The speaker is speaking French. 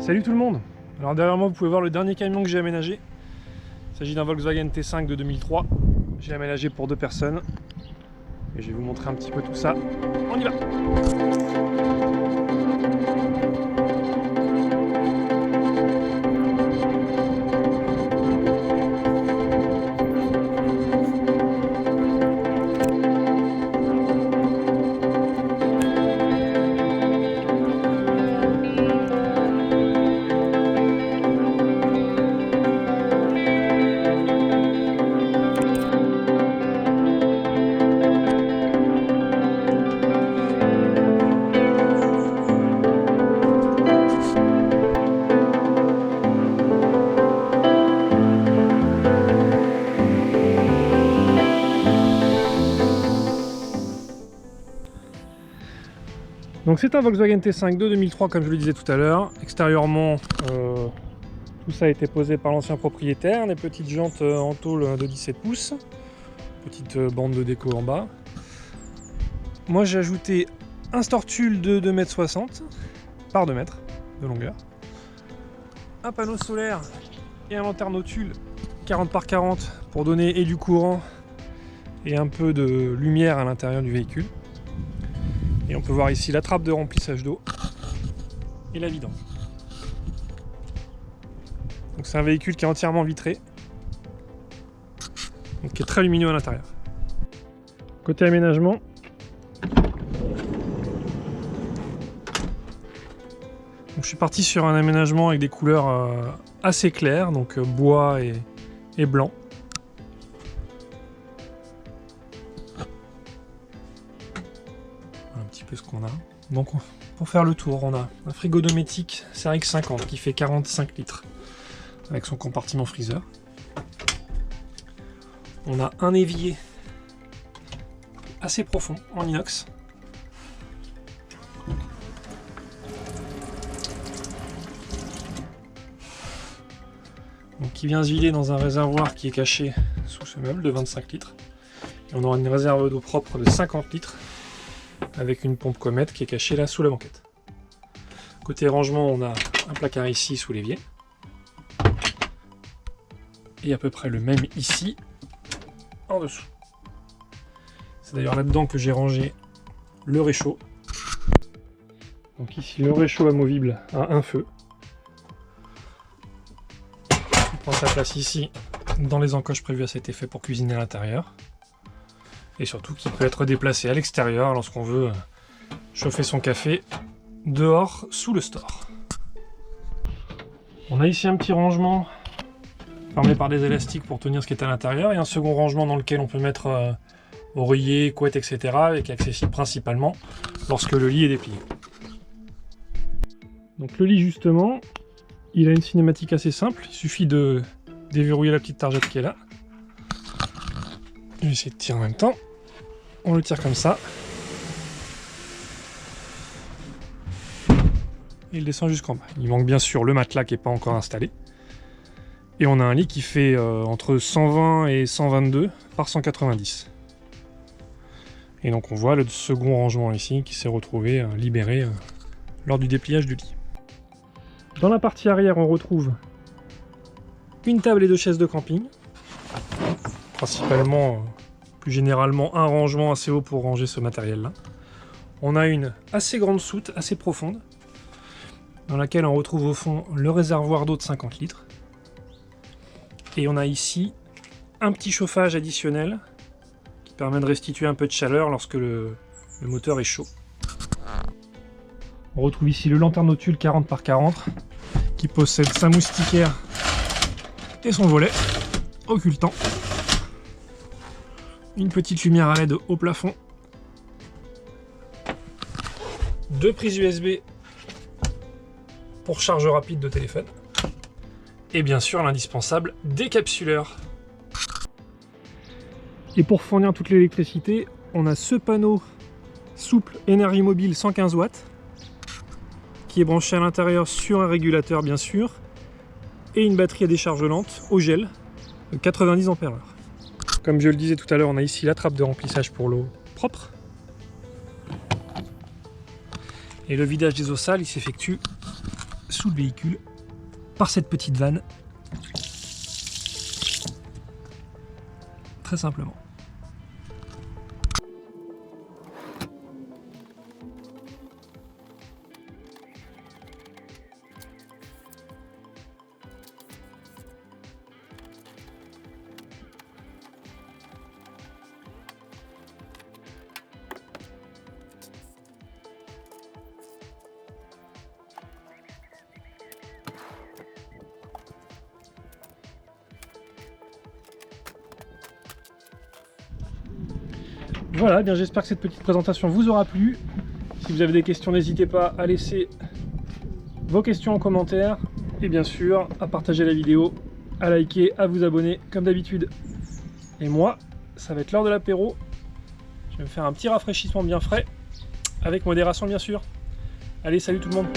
Salut tout le monde. Alors derrière moi vous pouvez voir le dernier camion que j'ai aménagé. Il s'agit d'un Volkswagen T5 de 2003. J'ai aménagé pour 2 personnes. Et je vais vous montrer un petit peu tout ça. On y va. Donc c'est un Volkswagen T5 de 2003 comme je le disais tout à l'heure. Extérieurement, tout ça a été posé par l'ancien propriétaire. Les petites jantes en tôle de 17 pouces. Petite bande de déco en bas. Moi j'ai ajouté un Stortul de 2,60 m par 2 mètres de longueur. Un panneau solaire et un lanterne au tulle 40 par 40 pour donner et du courant et un peu de lumière à l'intérieur du véhicule. Et on peut voir ici la trappe de remplissage d'eau et la vidange. Donc c'est un véhicule qui est entièrement vitré, donc qui est très lumineux à l'intérieur. Côté aménagement, donc je suis parti sur un aménagement avec des couleurs assez claires, donc bois et blanc. Un petit peu ce qu'on a. Donc pour faire le tour, on a un frigo Dometic CRX 50 qui fait 45 litres avec son compartiment freezer. On a un évier assez profond en inox. Donc qui vient se vider dans un réservoir qui est caché sous ce meuble de 25 litres. Et on aura une réserve d'eau propre de 50 litres. Avec une pompe comète qui est cachée là sous la banquette. Côté rangement, on a un placard ici sous l'évier. Et à peu près le même ici, en dessous. C'est d'ailleurs là-dedans que j'ai rangé le réchaud. Donc ici, le réchaud amovible à un feu. Il prend sa place ici, dans les encoches prévues à cet effet pour cuisiner à l'intérieur. Et surtout qui peut être déplacé à l'extérieur lorsqu'on veut chauffer son café dehors sous le store. On a ici un petit rangement fermé par des élastiques pour tenir ce qui est à l'intérieur et un second rangement dans lequel on peut mettre oreiller, couette, etc. et qui est accessible principalement lorsque le lit est déplié. Donc le lit justement, il a une cinématique assez simple, il suffit de déverrouiller la petite targette qui est là. Je vais essayer de tirer en même temps. On le tire comme ça. Et il descend jusqu'en bas. Il manque bien sûr le matelas qui n'est pas encore installé. Et on a un lit qui fait entre 120 et 122 par 190. Et donc on voit le second rangement ici qui s'est retrouvé libéré lors du dépliage du lit. Dans la partie arrière, on retrouve une table et 2 chaises de camping. Principalement, plus généralement, un rangement assez haut pour ranger ce matériel-là. On a une assez grande soute, assez profonde, dans laquelle on retrouve au fond le réservoir d'eau de 50 litres. Et on a ici un petit chauffage additionnel qui permet de restituer un peu de chaleur lorsque le moteur est chaud. On retrouve ici le lanterne au tulle 40 par 40 qui possède sa moustiquaire et son volet occultant. Une petite lumière à LED au plafond. 2 prises USB pour charge rapide de téléphone. Et bien sûr l'indispensable décapsuleur. Et pour fournir toute l'électricité, on a ce panneau souple énergie mobile 115 watts qui est branché à l'intérieur sur un régulateur bien sûr et une batterie à décharge lente au gel de 90 Ah. Comme je le disais tout à l'heure, on a ici la trappe de remplissage pour l'eau propre. Et le vidage des eaux sales, il s'effectue sous le véhicule par cette petite vanne. Très simplement. Voilà, eh bien j'espère que cette petite présentation vous aura plu. Si vous avez des questions, n'hésitez pas à laisser vos questions en commentaire. Et bien sûr, à partager la vidéo, à liker, à vous abonner, comme d'habitude. Et moi, ça va être l'heure de l'apéro. Je vais me faire un petit rafraîchissement bien frais, avec modération bien sûr. Allez, salut tout le monde!